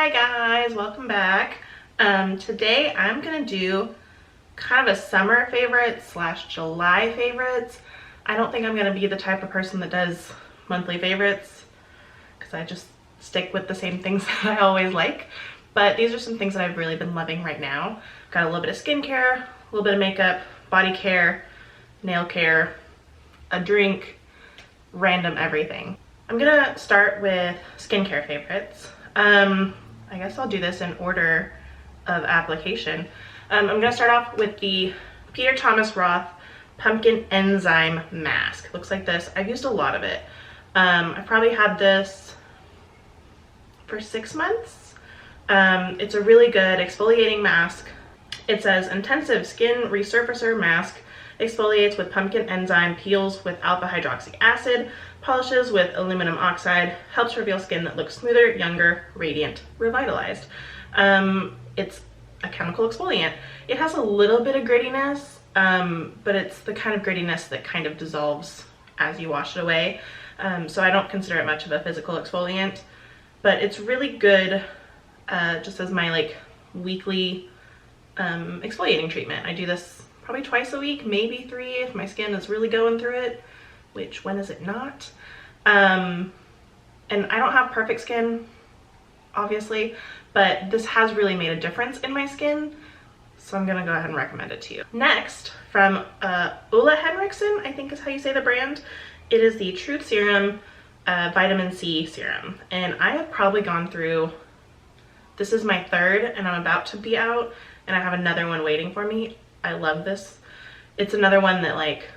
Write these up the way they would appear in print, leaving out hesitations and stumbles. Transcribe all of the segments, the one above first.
Hi guys, welcome back. Today I'm gonna do kind of a summer favorite slash July favorites. I don't think I'm gonna be the type of person that does monthly favorites because I just stick with the same things that I always like. But these are some things that I've really been loving right now. Got a little bit of skincare, a little bit of makeup, body care, nail care, a drink, random everything. I'm gonna start with skincare favorites. I guess I'll do this in order of application. I'm gonna start off with the Peter Thomas Roth Pumpkin Enzyme Mask. Looks like this. I've used a lot of it. I've probably had this for 6 months. It's a really good exfoliating mask. It says intensive skin resurfacer mask, exfoliates with pumpkin enzyme, peels with alpha hydroxy acid, polishes with aluminum oxide, helps reveal skin that looks smoother, younger, radiant, revitalized. It's a chemical exfoliant. It has a little bit of grittiness, but it's the kind of grittiness that kind of dissolves as you wash it away. So I don't consider it much of a physical exfoliant, but it's really good just as my like weekly exfoliating treatment. I do this probably twice a week, maybe 3 if my skin is really going through it, which when is it not? And I don't have perfect skin, obviously, but this has really made a difference in my skin, so I'm gonna go ahead and recommend it to you. Next, from Ulla Henriksen, I think is how you say the brand. It is the Truth Serum Vitamin C Serum, and I have probably gone through, this is my third, and I'm about to be out, and I have another one waiting for me. I love this. It's another one that like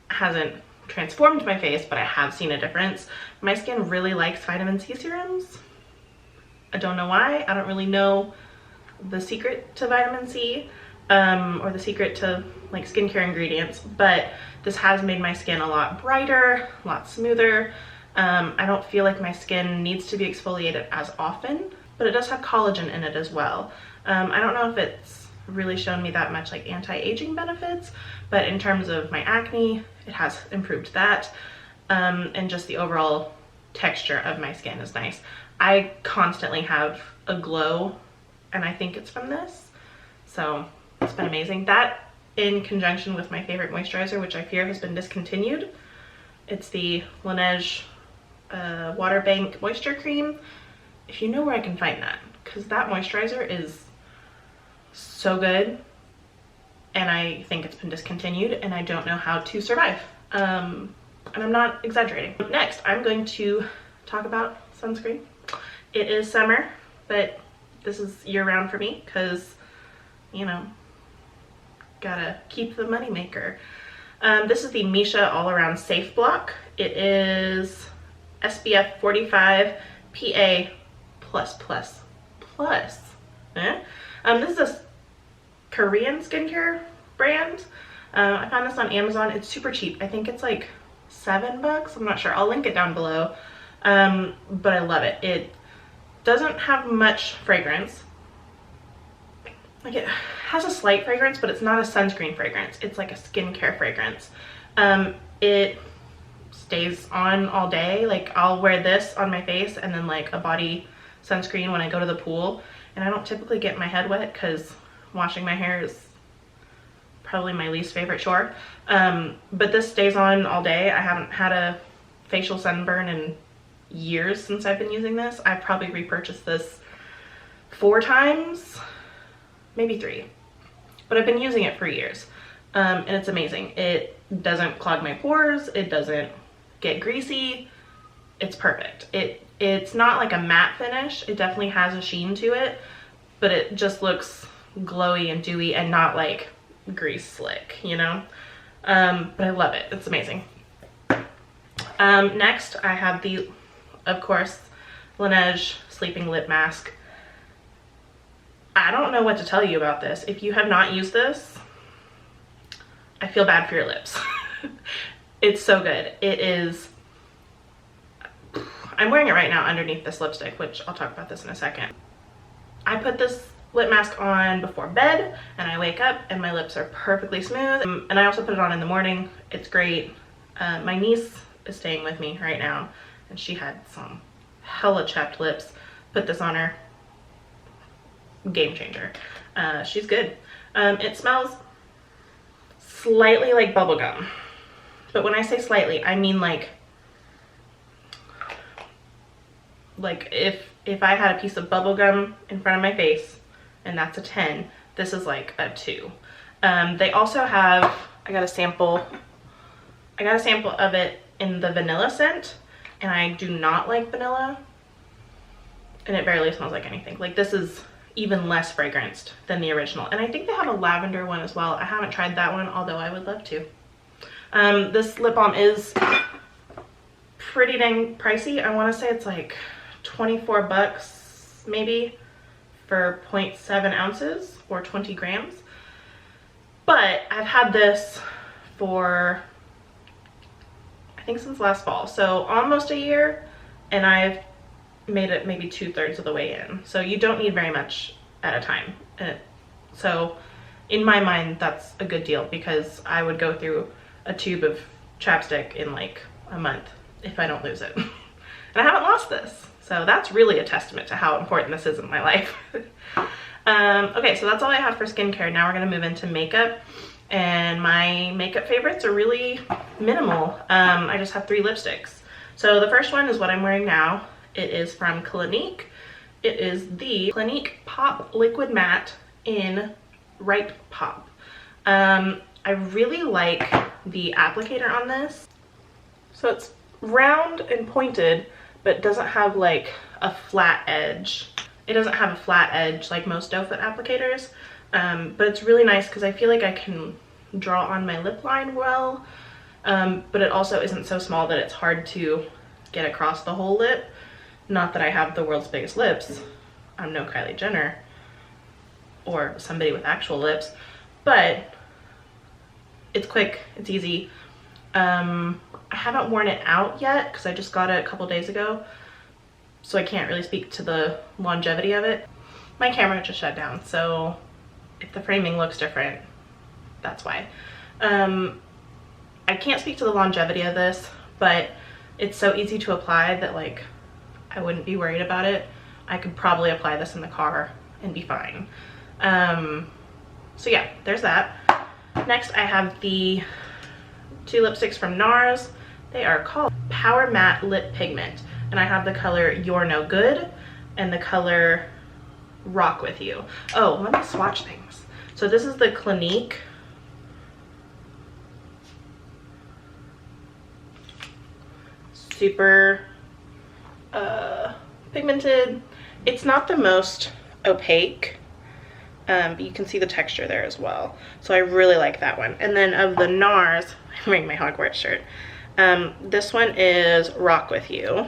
hasn't transformed my face, but I have seen a difference. My skin really likes vitamin C serums. I don't know why. I don't really know the secret to vitamin C or the secret to like skincare ingredients, but this has made my skin a lot brighter, a lot smoother. I don't feel like my skin needs to be exfoliated as often, but it does have collagen in it as well. I don't know if it's really shown me that much like anti-aging benefits, but in terms of my acne, it has improved that, and just the overall texture of my skin is nice. I constantly have a glow, and I think it's from this, so it's been amazing. That in conjunction with my favorite moisturizer, which I fear has been discontinued. It's the Laneige Water Bank Moisture Cream. If you know where I can find that, because that moisturizer is so good, and I think it's been discontinued, and I don't know how to survive. And I'm not exaggerating. Next, I'm going to talk about sunscreen. It is summer, but this is year-round for me because, you know, gotta keep the money maker. This is the Misha All Around Safe Block. It is SPF 45 PA+++. This is a Korean skincare brand. I found this on Amazon. It's super cheap. I think it's like $7. I'm not sure. I'll link it down below. But I love it. It doesn't have much fragrance. Like, it has a slight fragrance, but it's not a sunscreen fragrance. It's like a skincare fragrance. It stays on all day. Like, I'll wear this on my face and then like a body sunscreen when I go to the pool. And I don't typically get my head wet because washing my hair is probably my least favorite chore. But this stays on all day. I haven't had a facial sunburn in years since I've been using this. I've probably repurchased this 4 times, maybe 3. But I've been using it for years. And it's amazing. It doesn't clog my pores. It doesn't get greasy. It's perfect. It's not like a matte finish. It definitely has a sheen to it, but it just looks glowy and dewy and not like grease slick, you know? But I love it. It's amazing. Next, I have the, of course, Laneige Sleeping Lip Mask. I don't know what to tell you about this. If you have not used this, I feel bad for your lips. It's so good. It is, I'm wearing it right now underneath this lipstick, which I'll talk about this in a second. I put this lip mask on before bed and I wake up and my lips are perfectly smooth. And I also put it on in the morning. It's great. My niece is staying with me right now and she had some hella chapped lips. Put this on her. game changer. She's good. It smells slightly like bubblegum, but when I say slightly, I mean like if I had a piece of bubblegum in front of my face and that's a 10, this is like a 2. They also have, I got a sample of it in the vanilla scent, and I do not like vanilla, and it barely smells like anything. Like, this is even less fragranced than the original. And I think they have a lavender one as well. I haven't tried that one, although I would love to. This lip balm is pretty dang pricey. I want to say it's like 24 bucks maybe for 0.7 ounces or 20 grams. But I've had this for, I think, since last fall, so almost a year, and I've made it maybe 2/3 of the way in. So you don't need very much at a time. So in my mind, that's a good deal, because I would go through a tube of chapstick in like a month if I don't lose it. And I haven't lost this. So that's really a testament to how important this is in my life. Okay, so that's all I have for skincare. Now we're gonna move into makeup. And my makeup favorites are really minimal. I just have 3 lipsticks. So the first one is what I'm wearing now. It is from Clinique. It is the Clinique Pop Liquid Matte in Ripe Pop. I really like the applicator on this. So it's round and pointed, but doesn't have like a flat edge. It doesn't have a flat edge like most doe foot applicators, but it's really nice because I feel like I can draw on my lip line well, but it also isn't so small that it's hard to get across the whole lip. Not that I have the world's biggest lips. I'm no Kylie Jenner or somebody with actual lips, but it's quick, it's easy. I haven't worn it out yet because I just got it a couple days ago, so I can't really speak to the longevity of it. My camera just shut down, so if the framing looks different, that's why. I can't speak to the longevity of this, but it's so easy to apply that like I wouldn't be worried about it. I could probably apply this in the car and be fine. So yeah, there's that. Next, I have the 2 lipsticks from NARS. They are called Power Matte Lip Pigment, and I have the color You're No Good and the color Rock With You. Oh, let me swatch things. So this is the Clinique super pigmented. It's not the most opaque, but you can see the texture there as well. So I really like that one. And then of the NARS, I'm wearing my Hogwarts shirt. This one is Rock With You.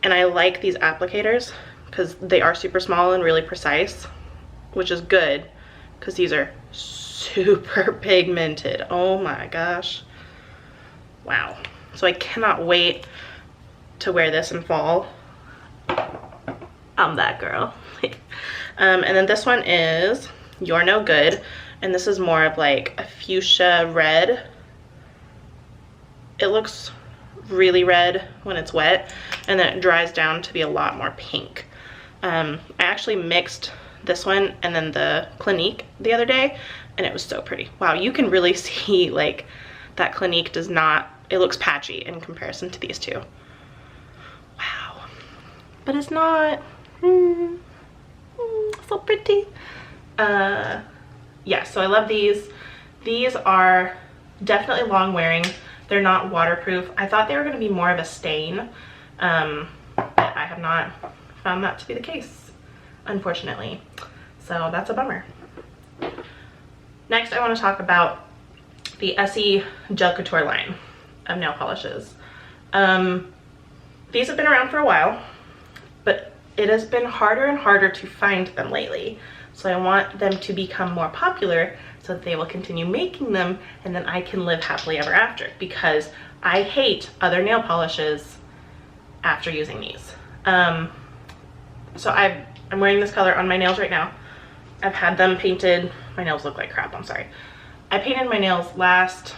And I like these applicators because they are super small and really precise, which is good because these are super pigmented. Oh my gosh. Wow. So I cannot wait to wear this in fall. I'm that girl. And then this one is You're No Good, and this is more of like a fuchsia red. It looks really red when it's wet, and then it dries down to be a lot more pink. I actually mixed this one and then the Clinique the other day, and it was so pretty. Wow, you can really see like that Clinique does not, it looks patchy in comparison to these two. Wow, but it's not so pretty. Yeah, so I love these. These are definitely long wearing. They're not waterproof. I thought they were going to be more of a stain, but I have not found that to be the case, unfortunately. So that's a bummer. Next, I want to talk about the Essie Gel Couture line of nail polishes. These have been around for a while, but it has been harder and harder to find them lately. So I want them to become more popular so that they will continue making them, and then I can live happily ever after, because I hate other nail polishes after using these. So I'm wearing this color on my nails right now. I've had them painted. My nails look like crap, I'm sorry. I painted my nails last,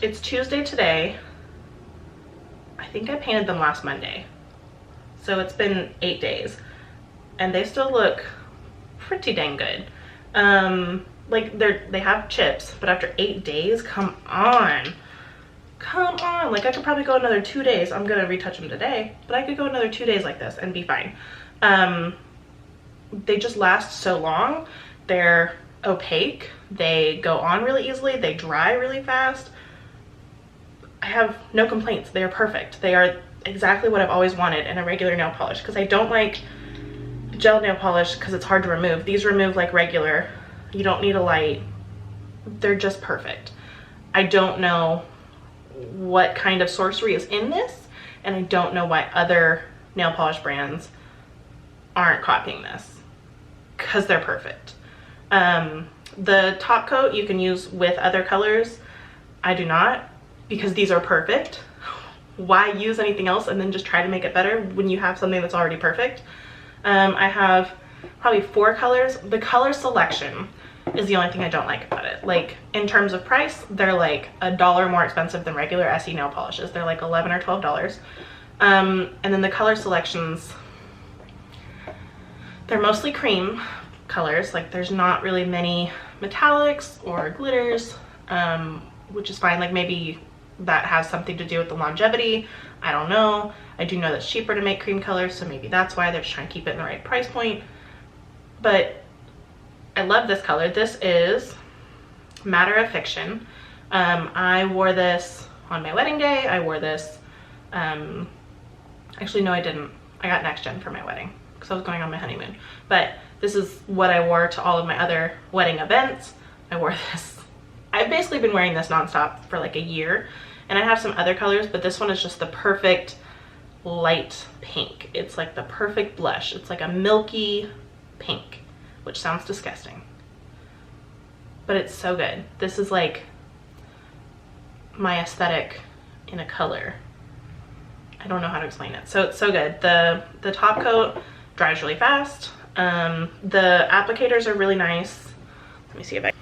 it's Tuesday today. I think I painted them last Monday. So it's been 8 days and they still look pretty dang good. Like they have chips, but after 8 days, come on. Like I could probably go another 2 days. I'm gonna retouch them today, but I could go another 2 days like this and be fine. They just last so long. They're opaque. They go on really easily. They dry really fast. I have no complaints. They are perfect. They are exactly what I've always wanted in a regular nail polish, because I don't like gel nail polish because it's hard to remove. These remove like regular. You don't need a light. They're just perfect. I don't know what kind of sorcery is in this, and I don't know why other nail polish brands aren't copying this, because they're perfect. The top coat you can use with other colors. I do not, because these are perfect. Why use anything else and then just try to make it better when you have something that's already perfect? I have probably 4 colors. The color selection is the only thing I don't like about it. Like in terms of price, they're like $1 more expensive than regular SE nail polishes. They're like $11 or $12. And then the color selections, they're mostly cream colors. Like there's not really many metallics or glitters, which is fine. Like maybe that has something to do with the longevity. I don't know. I do know that's cheaper to make cream colors, so maybe that's why they're just trying to keep it in the right price point. But I love this color. This is Matter of Fiction. I wore this on my wedding day. I wore this, actually no I didn't. I got Next Gen for my wedding because I was going on my honeymoon. But this is what I wore to all of my other wedding events. I wore this. I've basically been wearing this nonstop for like a year, and I have some other colors, but this one is just the perfect light pink. It's like the perfect blush. It's like a milky pink, which sounds disgusting, but it's so good. This is like my aesthetic in a color. I don't know how to explain it. So it's so good. The top coat dries really fast. The applicators are really nice. Let me see if I...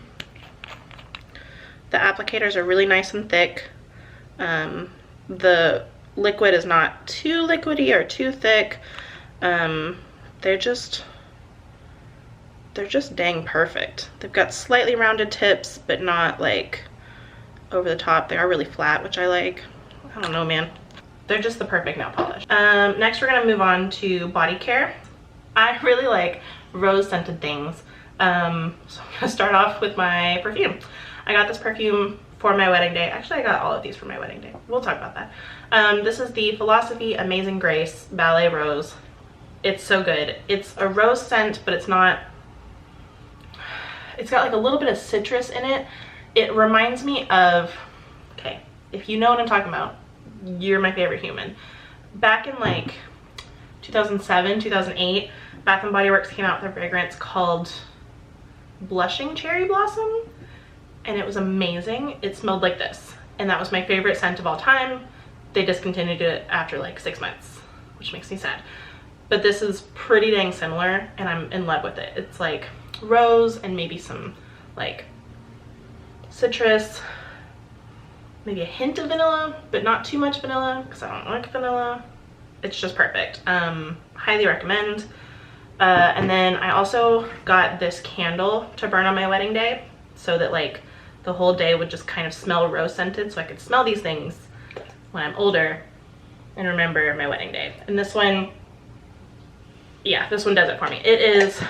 The applicators are really nice and thick. The liquid is not too liquidy or too thick. They're just dang perfect. They've got slightly rounded tips, but not like over the top. They are really flat, which I like. I don't know, man. They're just the perfect nail polish. Next we're gonna move on to body care. I really like rose scented things. So I'm gonna start off with my perfume. I got this perfume for my wedding day. Actually, I got all of these for my wedding day. We'll talk about that. This is the Philosophy Amazing Grace Ballet Rose. It's so good. It's a rose scent, but it's not, it's got like a little bit of citrus in it. It reminds me of, okay, if you know what I'm talking about, you're my favorite human. Back in like 2007, 2008, Bath & Body Works came out with a fragrance called Blushing Cherry Blossom, and it was amazing. It smelled like this, and that was my favorite scent of all time. They discontinued it after like 6 months, which makes me sad. But this is pretty dang similar, and I'm in love with it. It's like rose and maybe some like citrus, maybe a hint of vanilla, but not too much vanilla because I don't like vanilla. It's just perfect. Highly recommend. And then I also got this candle to burn on my wedding day, so that like the whole day would just kind of smell rose scented, so I could smell these things when I'm older and remember my wedding day. And this one, yeah, this one does it for me. It is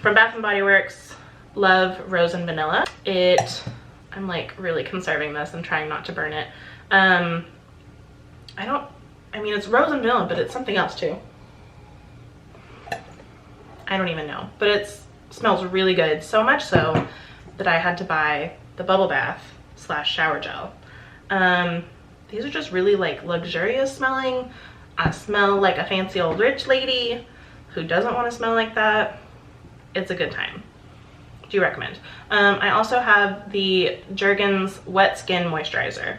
from Bath & Body Works, Love Rose and Vanilla. I'm like really conserving this and trying not to burn it. I mean, it's rose and vanilla, but it's something else too. I don't even know, but it smells really good. So much so that I had to buy the bubble bath / shower gel. These are just really like luxurious smelling. I smell like a fancy old rich lady who doesn't want to smell like that. It's a good time. Do recommend. I also have the Jergens Wet Skin Moisturizer.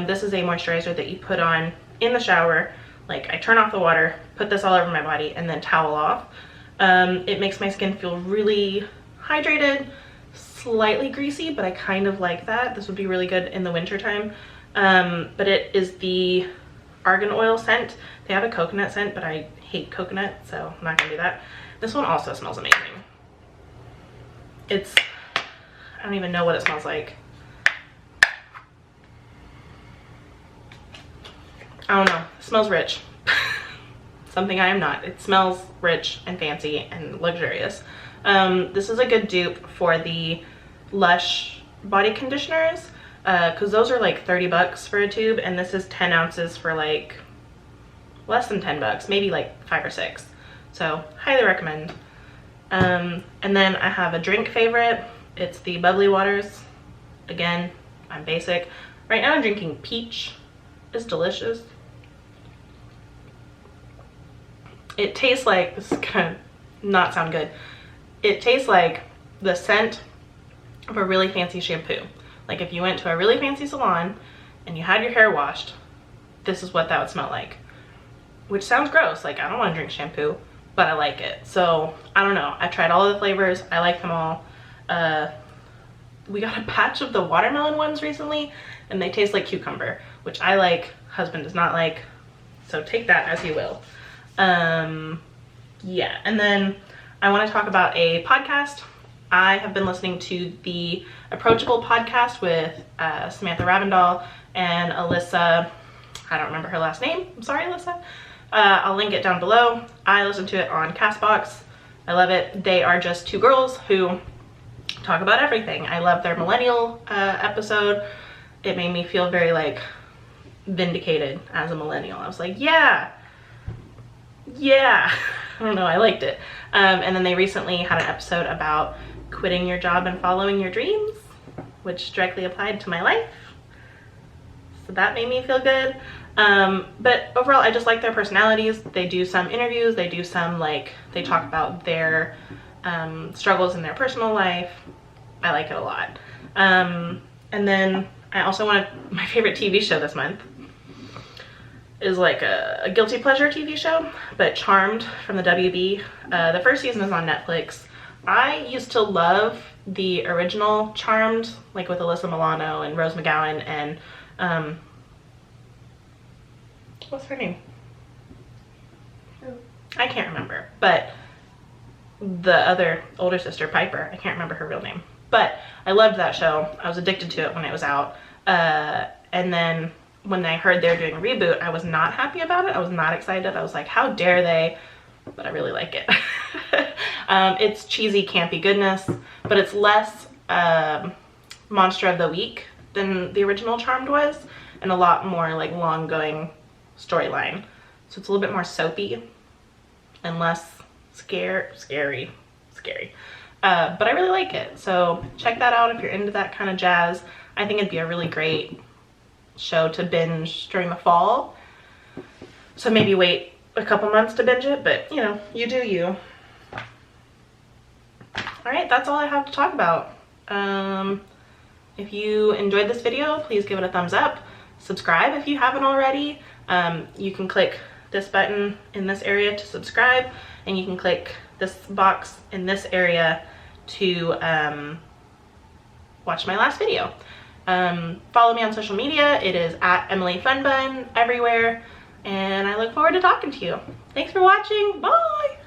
This is a moisturizer that you put on in the shower. Like I turn off the water, put this all over my body, and then towel off. It makes my skin feel really hydrated, slightly greasy, but I kind of like that. This would be really good in the winter time. But it is the argan oil scent. They have a coconut scent, but I hate coconut, so I'm not gonna do that. This one also smells amazing. It's, I don't even know what it smells like. I don't know, it smells rich. Something I am not. It smells rich and fancy and luxurious. This is a good dupe for the Lush body conditioners, because those are like 30 bucks for a tube, and this is 10 ounces for like less than 10 bucks, maybe like 5 or 6. So highly recommend. And then I have a drink favorite. It's the bubbly waters. Again, I'm basic. Right now I'm drinking peach. It's delicious. It tastes like, this is gonna not sound good. It tastes like the scent of a really fancy shampoo. Like if you went to a really fancy salon and you had your hair washed, this is what that would smell like. Which sounds gross, like I don't want to drink shampoo, but I like it. So I don't know, I tried all of the flavors, I like them all. We got a batch of the watermelon ones recently and they taste like cucumber, which I like, husband does not like, so take that as you will. Yeah, and then I want to talk about a podcast. I have been listening to the Approachable podcast with Samantha Ravindal and Alyssa, I don't remember her last name, I'm sorry Alyssa. I'll link it down below. I listen to it on Castbox. I love it. They are just two girls who talk about everything. I love their millennial episode. It made me feel very like vindicated as a millennial. I was like, yeah. I don't know, I liked it. And then they recently had an episode about quitting your job and following your dreams, which directly applied to my life. So that made me feel good. But overall, I just like their personalities. They do some interviews, they do some like, they talk about their struggles in their personal life. I like it a lot. And then I also my favorite TV show this month is like a guilty pleasure TV show, but Charmed from the WB. The first season is on Netflix. I used to love the original Charmed, like with Alyssa Milano and Rose McGowan and what's her name? I can't remember, but the other older sister, Piper, I can't remember her real name, but I loved that show. I was addicted to it when it was out. And then when I heard they're doing a reboot, I was not happy about it. I was not excited. I was like, how dare they? But I really like it. It's cheesy, campy goodness, but it's less Monster of the Week than the original Charmed was, and a lot more like long going storyline. So it's a little bit more soapy and less scary. But I really like it. So check that out if you're into that kind of jazz. I think it'd be a really great show to binge during the fall. So maybe wait a couple months to binge it, but you know, you do you. All right, that's all I have to talk about. If you enjoyed this video, please give it a thumbs up. Subscribe if you haven't already. You can click this button in this area to subscribe, and you can click this box in this area to watch my last video. Follow me on social media. It is at EmilyFunBun everywhere, and I look forward to talking to you. Thanks for watching. Bye!